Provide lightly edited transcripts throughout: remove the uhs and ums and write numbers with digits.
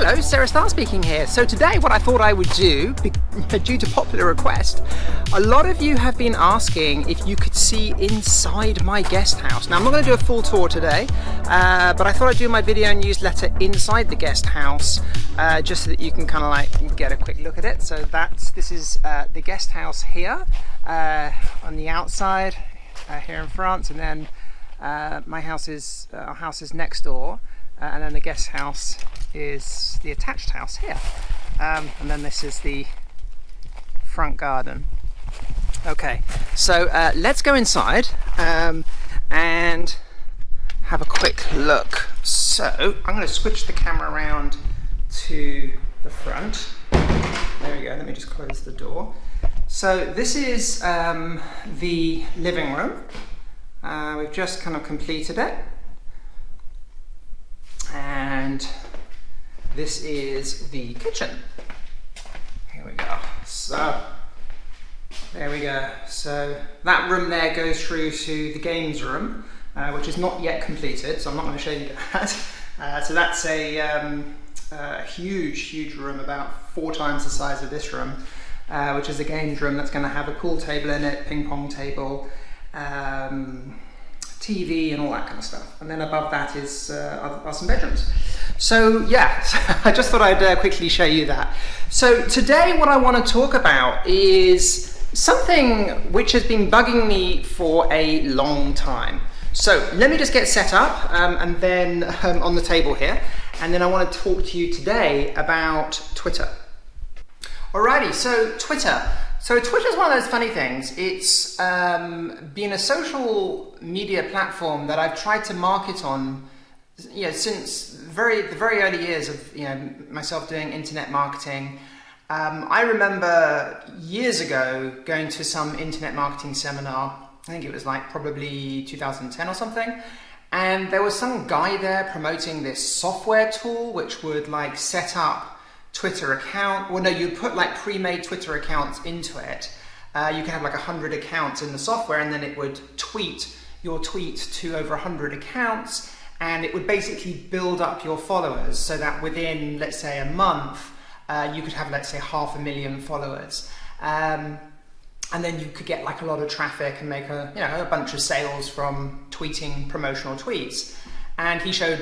Hello, Sarah Starr speaking here. So today what I thought I would do, due to popular request, a lot of you have been asking if you could see inside my guest house. Now I'm not going to do a full tour today, but I thought I'd do my video and newsletter inside the guest house, just so that you can kind of like get a quick look at it. So this is the guest house here, on the outside, here in France, and then our house is next door. And then the guest house is the attached house here. And then this is the front garden. Okay, so let's go inside and have a quick look. So I'm going to switch the camera around to the front. There we go, let me just close the door. So this is the living room. We've just kind of completed it. And this is the kitchen. Here we go. So there we go. So that room there goes through to the games room, which is not yet completed, so I'm not going to show you that. So that's a huge room, about 4 times the size of this room, which is a games room that's going to have a pool table in it, ping pong table, TV and all that kind of stuff. And then above that is are some bedrooms. So yeah, I just thought I'd quickly show you that. So today what I want to talk about is something which has been bugging me for a long time. So let me just get set up and then on the table here, and then I want to talk to you today about Twitter. Alrighty, so Twitter. So Twitter's one of those funny things. It's been a social media platform that I've tried to market on, since the very early years of myself doing internet marketing. I remember years ago going to some internet marketing seminar. I think it was like probably 2010 or something, and there was some guy there promoting this software tool which would like set up Twitter account. Well, no, you put like pre-made Twitter accounts into it. You can have like 100 accounts in the software, and then it would tweet your tweet to over 100 accounts, and it would basically build up your followers so that within, let's say, a month, you could have, let's say, 500,000 followers. And then you could get like a lot of traffic and make a bunch of sales from tweeting promotional tweets. And he showed,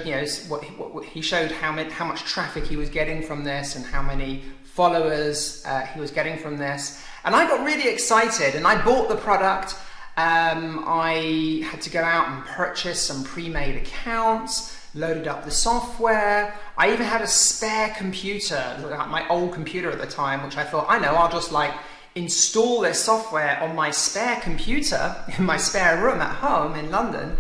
he showed how much traffic he was getting from this and how many followers he was getting from this. And I got really excited and I bought the product. I had to go out and purchase some pre-made accounts, loaded up the software. I even had a spare computer, my old computer at the time, which I thought, I'll just like install this software on my spare computer in my spare room at home in London.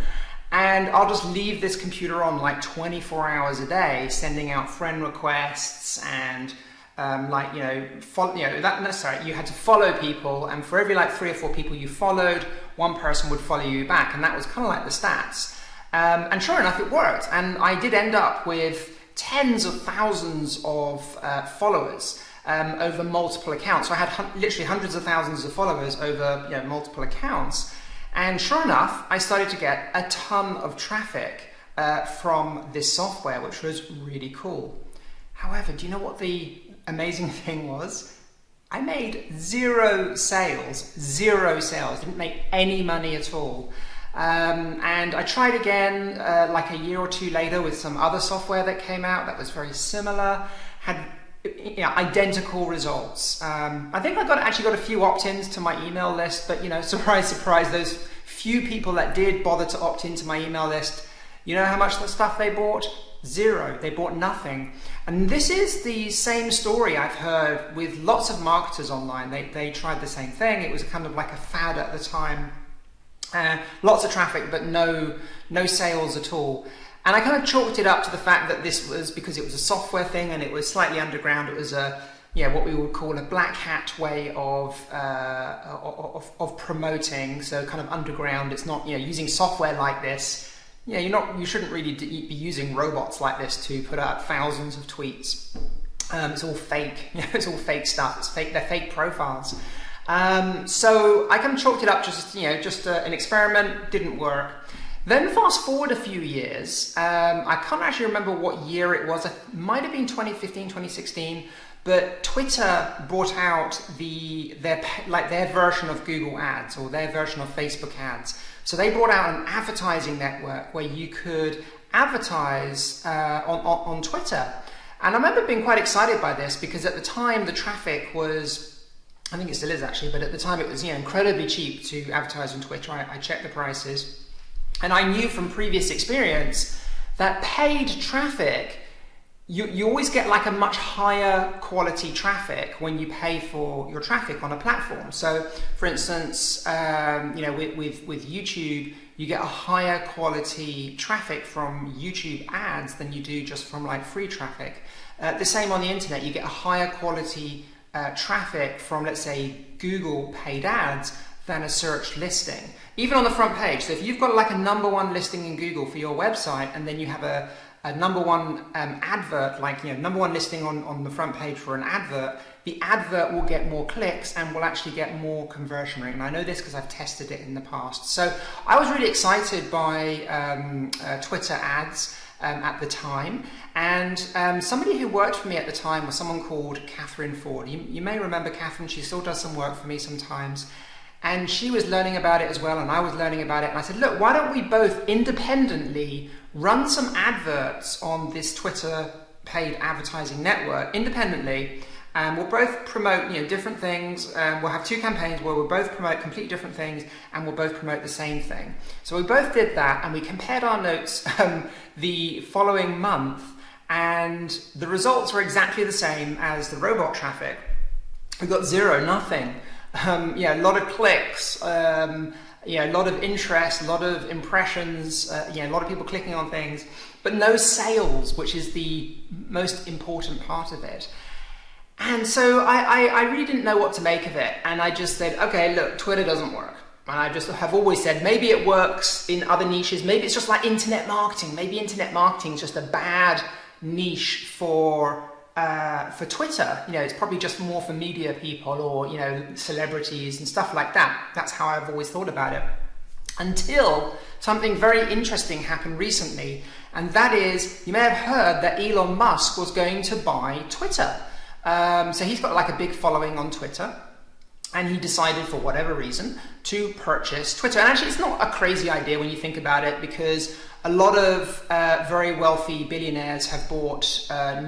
And I'll just leave this computer on like 24 hours a day, sending out friend requests and you had to follow people, and for every like 3 or 4 people you followed, one person would follow you back, and that was kind of like the stats. And sure enough, it worked, and I did end up with tens of thousands of followers over multiple accounts. So I had literally hundreds of thousands of followers over multiple accounts. And sure enough, I started to get a ton of traffic from this software, which was really cool. However, do you know what the amazing thing was? I made 0 sales, didn't make any money at all. And I tried again like a year or 2 later with some other software that came out that was very similar, had identical results. I think I actually got a few opt-ins to my email list, but surprise, surprise, those few people that did bother to opt into my email list, you know how much the stuff they bought? 0. They bought nothing. And this is the same story I've heard with lots of marketers online. They tried the same thing. It was kind of like a fad at the time. Lots of traffic, but no sales at all. And I kind of chalked it up to the fact that this was because it was a software thing and it was slightly underground. It was what we would call a black hat way of promoting. So kind of underground. It's not using software like this. You shouldn't really be using robots like this to put out thousands of tweets. It's all fake. It's all fake stuff. It's fake. They're fake profiles. So I kind of chalked it up just an experiment. Didn't work. Then fast forward a few years, I can't actually remember what year it was, it might have been 2015, 2016, but Twitter brought out their version of Google Ads or their version of Facebook Ads. So they brought out an advertising network where you could advertise on Twitter. And I remember being quite excited by this because at the time the traffic was, I think it still is actually, but at the time it was incredibly cheap to advertise on Twitter. I checked the prices. And I knew from previous experience that paid traffic, you always get like a much higher quality traffic when you pay for your traffic on a platform. So for instance, with YouTube, you get a higher quality traffic from YouTube ads than you do just from like free traffic. The same on the internet, you get a higher quality traffic from, let's say, Google paid ads than a search listing. Even on the front page. So if you've got like a #1 listing in Google for your website, and then you have a #1 advert, like #1 listing on the front page for an advert, the advert will get more clicks and will actually get more conversion rate. And I know this because I've tested it in the past. So I was really excited by Twitter ads at the time, and somebody who worked for me at the time was someone called Catherine Ford. You may remember Catherine. She still does some work for me sometimes. And she was learning about it as well, and I was learning about it. And I said, look, why don't we both independently run some adverts on this Twitter paid advertising network independently, and we'll both promote different things. We'll have 2 campaigns where we'll both promote completely different things, and we'll both promote the same thing. So we both did that, and we compared our notes the following month, and the results were exactly the same as the robot traffic. We got 0, nothing. A lot of clicks, a lot of interest, a lot of impressions, a lot of people clicking on things, but no sales, which is the most important part of it. And so I really didn't know what to make of it. And I just said, okay, look, Twitter doesn't work. And I just have always said, maybe it works in other niches. Maybe it's just like internet marketing. Maybe internet marketing is just a bad niche for Twitter. It's probably just more for media people or celebrities and stuff like that. That's how I've always thought about it, until something very interesting happened recently, and that is, you may have heard that Elon Musk was going to buy Twitter. So he's got like a big following on Twitter, and he decided for whatever reason to purchase Twitter. And actually it's not a crazy idea when you think about it, because a lot of very wealthy billionaires have bought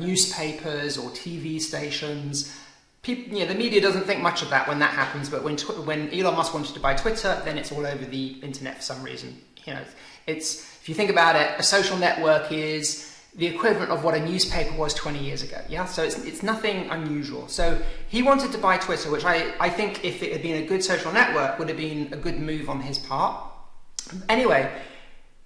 newspapers or TV stations. People, the media doesn't think much of that when that happens, but when Elon Musk wanted to buy Twitter, then it's all over the internet for some reason. If you think about it, a social network is the equivalent of what a newspaper was 20 years ago. Yeah, so it's nothing unusual. So he wanted to buy Twitter, which I think if it had been a good social network would have been a good move on his part. Anyway,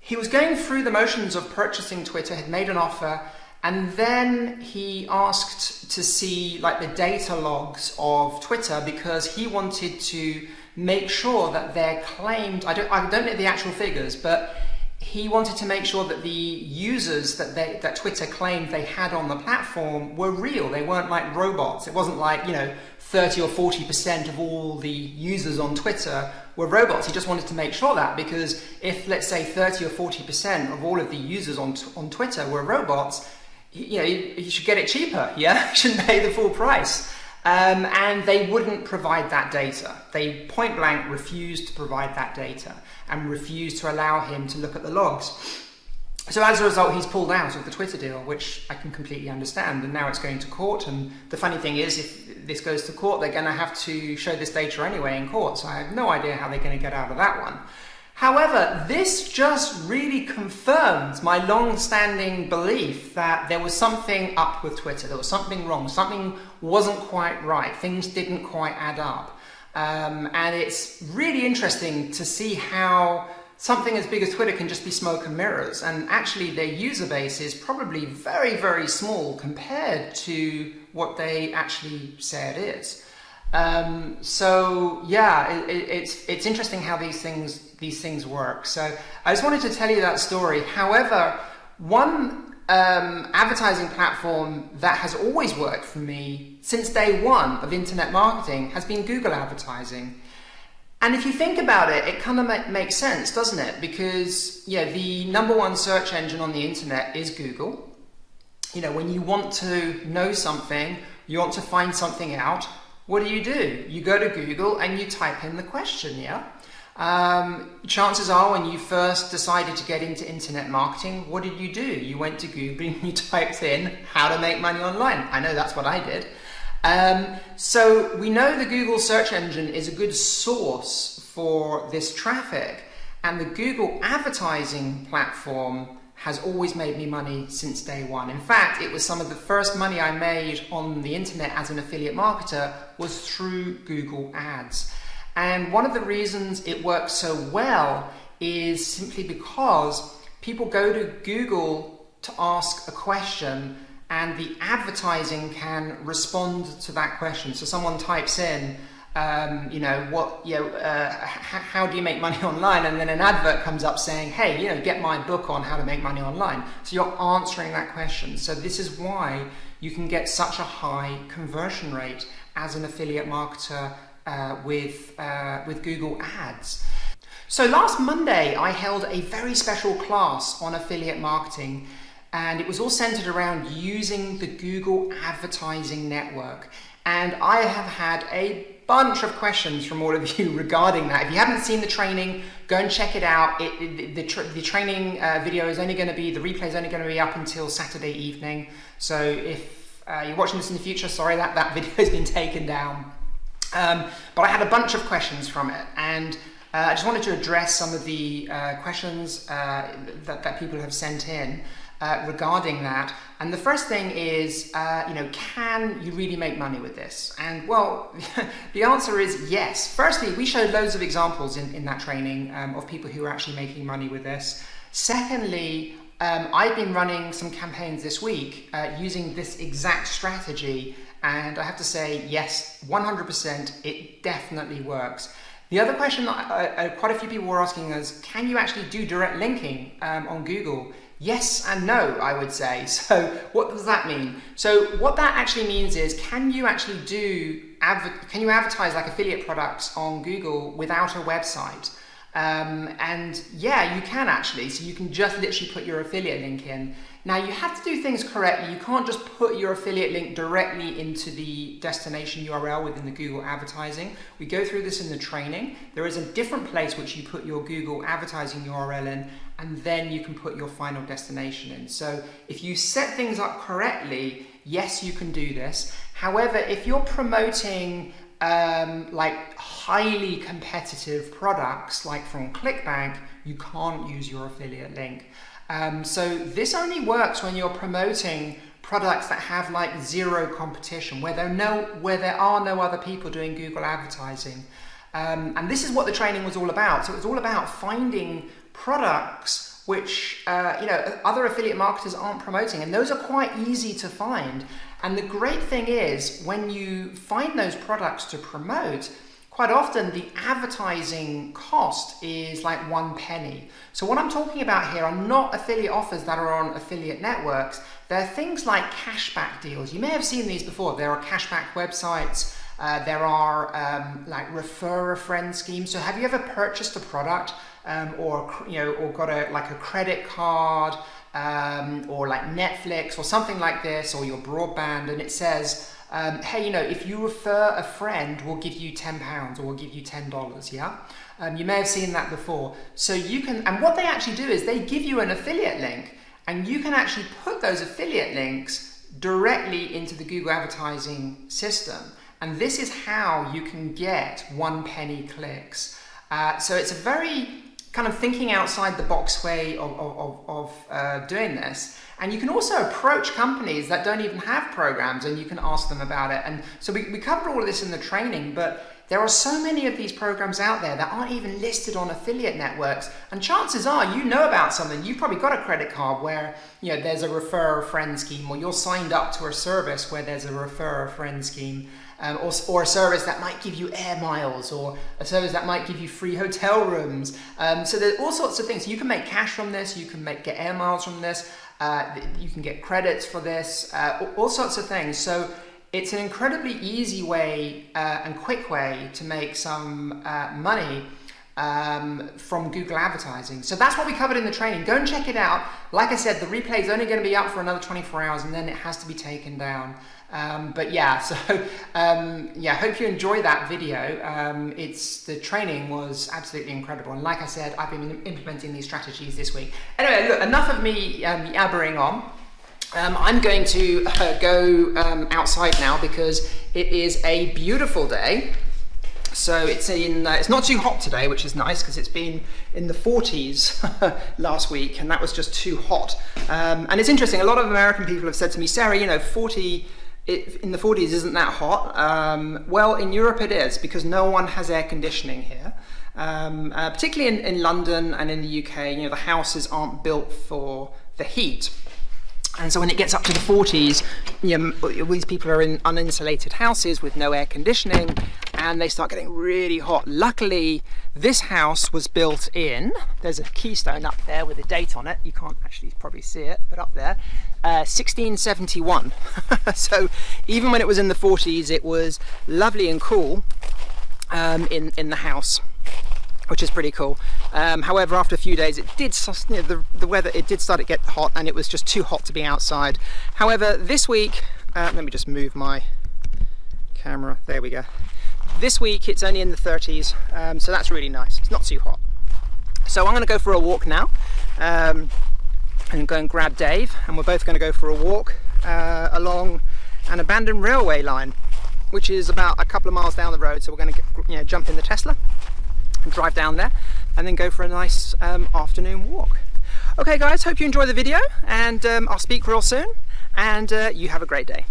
he was going through the motions of purchasing Twitter, had made an offer, and then he asked to see like the data logs of Twitter, because he wanted to make sure that their claimed, I don't know the actual figures, but he wanted to make sure that the users that Twitter claimed they had on the platform were real. They weren't like robots. It wasn't like 30 or 40% of all the users on Twitter were robots. He just wanted to make sure that, because if, let's say, 30 or 40% of all of the users on Twitter were robots, you should get it cheaper, yeah? You shouldn't pay the full price. And they wouldn't provide that data. They point blank refused to provide that data and refused to allow him to look at the logs. So as a result, he's pulled out of the Twitter deal, which I can completely understand, and now it's going to court. And the funny thing is, if this goes to court, they're going to have to show this data anyway in court, so I have no idea how they're going to get out of that one. However, this just really confirms my long-standing belief that there was something up with Twitter. There was something wrong. Something wasn't quite right. Things didn't quite add up. And it's really interesting to see how something as big as Twitter can just be smoke and mirrors. And actually their user base is probably very, very small compared to what they actually say it is. So yeah, it's interesting how these things work. So I just wanted to tell you that story. However, one advertising platform that has always worked for me since day one of internet marketing has been Google advertising. And if you think about it, it kind of makes sense, doesn't it? Because the number one search engine on the internet is Google. When you want to know something, you want to find something out, what do? You go to Google and you type in the question, yeah? Chances are when you first decided to get into internet marketing, what did? You went to Google and you typed in how to make money online. I know that's what I did. So we know the Google search engine is a good source for this traffic, and the Google advertising platform has always made me money since day one. In fact, it was some of the first money I made on the internet as an affiliate marketer was through Google Ads. And one of the reasons it works so well is simply because people go to Google to ask a question, and the advertising can respond to that question. So someone types in, how do you make money online? And then an advert comes up saying, hey, get my book on how to make money online. So you're answering that question. So this is why you can get such a high conversion rate as an affiliate marketer with Google Ads. So last Monday, I held a very special class on affiliate marketing, and it was all centered around using the Google Advertising Network. And I have had a bunch of questions from all of you regarding that. If you haven't seen the training, go and check it out. The training video is only going to be, the replay is only going to be up until Saturday evening. So if you're watching this in the future, sorry that video has been taken down. But I had a bunch of questions from it, and I just wanted to address some of the questions that people have sent in regarding that. And the first thing is, can you really make money with this? And well, the answer is yes. Firstly, we showed loads of examples in that training of people who are actually making money with this. Secondly, I've been running some campaigns this week using this exact strategy, and I have to say, yes, 100%, it definitely works. The other question that quite a few people were asking is, can you actually do direct linking on Google? Yes and no, I would say. So what does that mean? So what that actually means is, can you actually advertise like affiliate products on Google without a website? And yeah, you can actually. So you can just literally put your affiliate link in. Now you have to do things correctly. You can't just put your affiliate link directly into the destination URL within the Google advertising. We go through this in the training. There is a different place which you put your Google advertising URL in, and then you can put your final destination in. So if you set things up correctly, yes, you can do this. However, if you're promoting like highly competitive products like from ClickBank, you can't use your affiliate link. So this only works when you're promoting products that have like zero competition, where there are no other people doing Google advertising. And this is what the training was all about. So it was all about finding products which other affiliate marketers aren't promoting, and those are quite easy to find. And the great thing is, when you find those products to promote, quite often the advertising cost is like 1 penny. So what I'm talking about here are not affiliate offers that are on affiliate networks. They're things like cashback deals. You may have seen these before. There are cashback websites. There are like refer a friend schemes. So have you ever purchased a product or got a credit card or like Netflix or something like this, or your broadband, and it says, hey, if you refer a friend, we'll give you £10 or we'll give you $10, yeah? You may have seen that before. So you can, and what they actually do is they give you an affiliate link, and you can actually put those affiliate links directly into the Google advertising system. And this is how you can get 1 penny clicks. So it's a very kind of thinking outside the box way of doing this. And you can also approach companies that don't even have programs, and you can ask them about it. And so we covered all of this in the training, but there are so many of these programs out there that aren't even listed on affiliate networks. And chances are you know about something. You've probably got a credit card where there's a refer a friend scheme, or you're signed up to a service where there's a refer a friend scheme. Or a service that might give you air miles, or a service that might give you free hotel rooms. So there's all sorts of things. You can make cash from this, you can get air miles from this, you can get credits for this, all sorts of things. So it's an incredibly easy way and quick way to make some money from Google advertising. So that's what we covered in the training. Go and check it out. Like I said, the replay is only going to be up for another 24 hours and then it has to be taken down. But yeah, so yeah, hope you enjoy that video. The training was absolutely incredible. And like I said, I've been implementing these strategies this week. Anyway, look, enough of me yabbering on. I'm going to go outside now because it is a beautiful day. So it's not too hot today, which is nice because it's been in the 40s last week, and that was just too hot. And it's interesting. A lot of American people have said to me, Sarah, you know, 40 in the 40s isn't that hot. Well, in Europe it is because no one has air conditioning here. Particularly in London and in the UK, you know, the houses aren't built for the heat. And so when it gets up to the 40s, you know, these people are in uninsulated houses with no air conditioning, and they start getting really hot. Luckily, this house was built in, there's a keystone up there with a date on it, you can't actually probably see it, but up there, 1671. So even when it was in the 40s, it was lovely and cool in the house, which is pretty cool. However, after a few days, it did, you know, the weather, it did start to get hot, and it was just too hot to be outside. However, this week, let me just move my camera. There we go. This week, it's only in the 30s, so that's really nice. It's not too hot. So I'm going to go for a walk now, and go and grab Dave, and we're both going to go for a walk along an abandoned railway line, which is about a couple of miles down the road. So we're going to, you know, jump in the Tesla and drive down there and then go for a nice afternoon walk. Okay guys, hope you enjoy the video, and I'll speak real soon, and you have a great day.